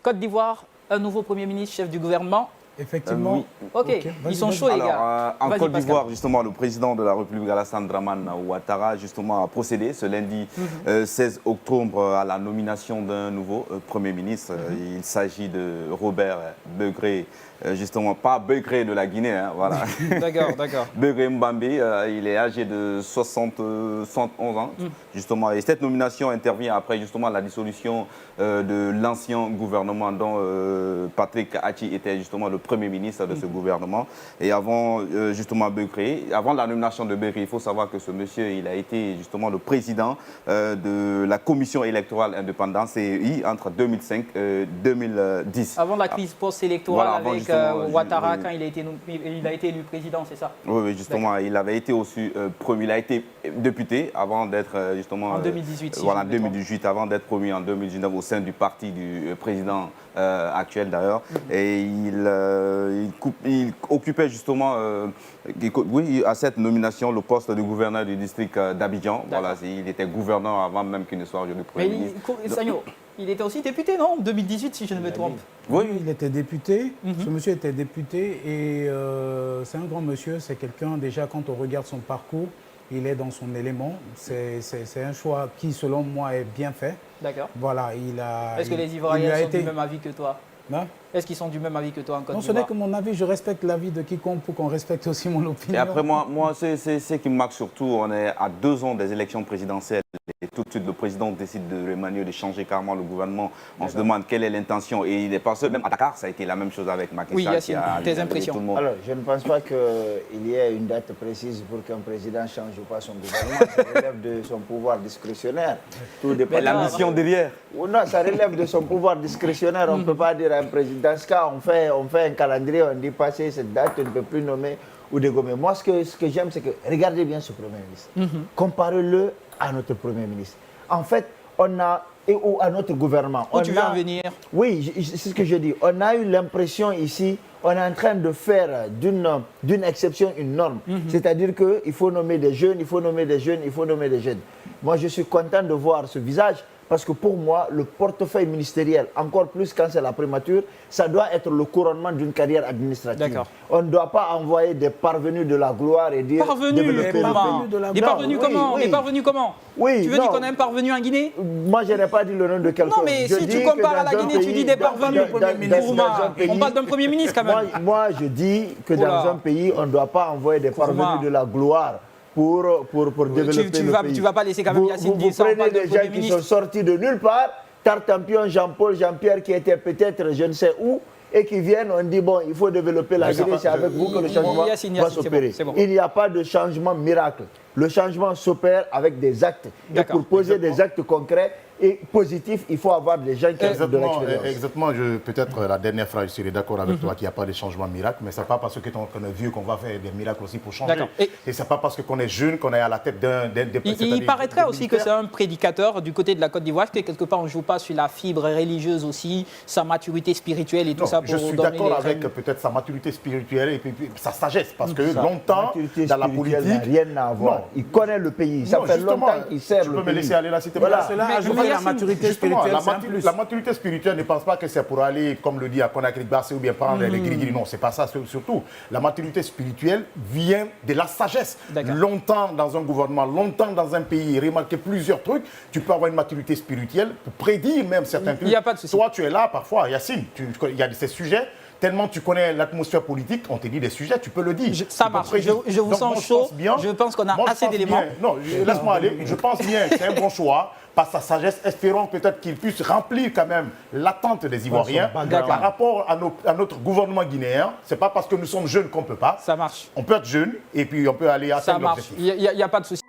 Côte d'Ivoire, un nouveau Premier ministre, chef du gouvernement. Effectivement. Oui. Ok, ils sont chauds les gars. En Côte Pascal. d'Ivoire, justement, le président de la République, Alassane Dramane Ouattara, justement, a procédé ce lundi 16 octobre à la nomination d'un nouveau Premier ministre. Il s'agit de Robert Begré, justement, pas Begré de la Guinée, hein, voilà. D'accord. Begré Mbambe, il est âgé de 71 ans, justement. Et cette nomination intervient après, justement, la dissolution de l'ancien gouvernement dont Patrick Hachi était, justement, le Premier ministre de ce gouvernement. Et avant, justement, Begré, avant la nomination de Begré, il faut savoir que ce monsieur, il a été, justement, le président de la Commission électorale indépendante, CEI, entre 2005 et 2010. Avant la crise post-électorale Voilà, avec Ouattara, quand il a été élu président, c'est ça? Oui, justement, il avait été aussi promu, il a été député avant d'être justement... En 2018, voilà, en 2018, avant d'être promu en 2019 au sein du parti du président actuel d'ailleurs. Et il occupait justement, à cette nomination, le poste de gouverneur du district d'Abidjan. Voilà, il était gouverneur avant même qu'il ne soit aujourd'hui Premier ministre. Sagno, il était aussi député, non? En 2018, si je ne me trompe. Oui, il était député. Ce monsieur était député et c'est un grand monsieur. C'est quelqu'un, déjà, quand on regarde son parcours, il est dans son élément. C'est un choix qui, selon moi, est bien fait. D'accord. Voilà, Est-ce que les Ivoiriens sont du même avis que toi? Hein? Est-ce qu'ils sont du même avis que toi en Côte d'Ivoire? Non, ce n'est que mon avis. Je respecte l'avis de quiconque pour qu'on respecte aussi mon opinion. Et après, moi c'est ce qui me marque surtout. On est à 2 ans des élections présidentielles. Et tout de suite, le président décide de remanier, de changer carrément le gouvernement. On se demande quelle est l'intention. Et il n'est pas seul. Même à Dakar, ça a été la même chose avec Macky Sall. Oui, Yassine, tes impressions. Alors, je ne pense pas qu'il y ait une date précise pour qu'un président change ou pas son gouvernement. Ça relève de son pouvoir discrétionnaire. Tout dépend. Mais la mission derrière. Non, ça relève de son pouvoir discrétionnaire. On ne peut pas dire à un président, dans ce cas, on fait un calendrier, on dit passer cette date, on ne peut plus nommer ou dégommer. Moi, ce que j'aime, c'est que regardez bien ce Premier ministre. Comparez-le à notre Premier ministre. En fait, ou à notre gouvernement. Où tu veux en venir? Oui, c'est ce que je dis. On a eu l'impression ici, on est en train de faire d'une exception une norme. C'est-à-dire qu'il faut nommer des jeunes, il faut nommer des jeunes, il faut nommer des jeunes. Moi, je suis content de voir ce visage. Parce que pour moi, le portefeuille ministériel, encore plus quand c'est la primature, ça doit être le couronnement d'une carrière administrative. On ne doit pas envoyer des parvenus de la gloire et dire... Parvenus comment? Des parvenus comment? Des parvenus comment? Oui, tu veux dire qu'on a un parvenu en Guinée? Moi, je n'ai pas dit le nom de quelqu'un. Non, mais si tu compares à la Guinée, tu dis des parvenus. On parle d'un Premier ministre quand même. Moi, je dis que dans un pays, on ne doit pas envoyer des parvenus de la gloire. Pour développer le pays. Tu ne vas pas laisser quand même Yassine dire ça. Vous prenez des gens qui sont sortis de nulle part, Tartampion, Jean-Paul, Jean-Pierre qui étaient peut-être je ne sais où, et qui viennent, on dit bon, il faut développer la Guinée, c'est avec vous que le changement va s'opérer. Il n'y a pas de changement miracle. Le changement s'opère avec des actes. Et pour poser des actes concrets et positifs, il faut avoir des gens qui ont de l'expérience. Exactement. Peut-être la dernière phrase, je serais d'accord avec toi qu'il n'y a pas de changement miracle, mais ce n'est pas parce qu'on est vieux qu'on va faire des miracles aussi pour changer. Et ce n'est pas parce qu'on est jeune qu'on est à la tête d'un... Il paraîtrait aussi que c'est un prédicateur du côté de la Côte d'Ivoire, que quelque part on ne joue pas sur la fibre religieuse aussi, sa maturité spirituelle et tout ça. Je suis d'accord avec peut-être sa maturité spirituelle et puis sa sagesse, parce que longtemps, dans la politique... n'a rien à voir. Il connaît le pays. Ça fait longtemps qu'il sert le pays. Tu peux me laisser aller là, s'il te plaît. La maturité spirituelle, la maturité spirituelle ne pense pas que c'est pour aller, comme le dit à Conakry-Bassé ou bien prendre les gris-gris. Non, c'est pas ça surtout. La maturité spirituelle vient de la sagesse. Longtemps dans un gouvernement, longtemps dans un pays, remarquer plusieurs trucs, tu peux avoir une maturité spirituelle pour prédire même certains trucs. Il n'y a pas de souci. Toi, tu es là parfois, Yassine, il y a ces sujets. Tellement tu connais l'atmosphère politique, on te dit des sujets, tu peux le dire. Ça marche, je vous sens chaud, je pense qu'on a assez d'éléments. Non, laisse-moi aller, je pense bien que c'est un bon choix. Par sa sagesse, espérons peut-être qu'il puisse remplir quand même l'attente des Ivoiriens par rapport à notre gouvernement guinéen. Ce n'est pas parce que nous sommes jeunes qu'on ne peut pas. Ça marche. On peut être jeune et puis on peut aller à ça marche, il n'y a pas de souci.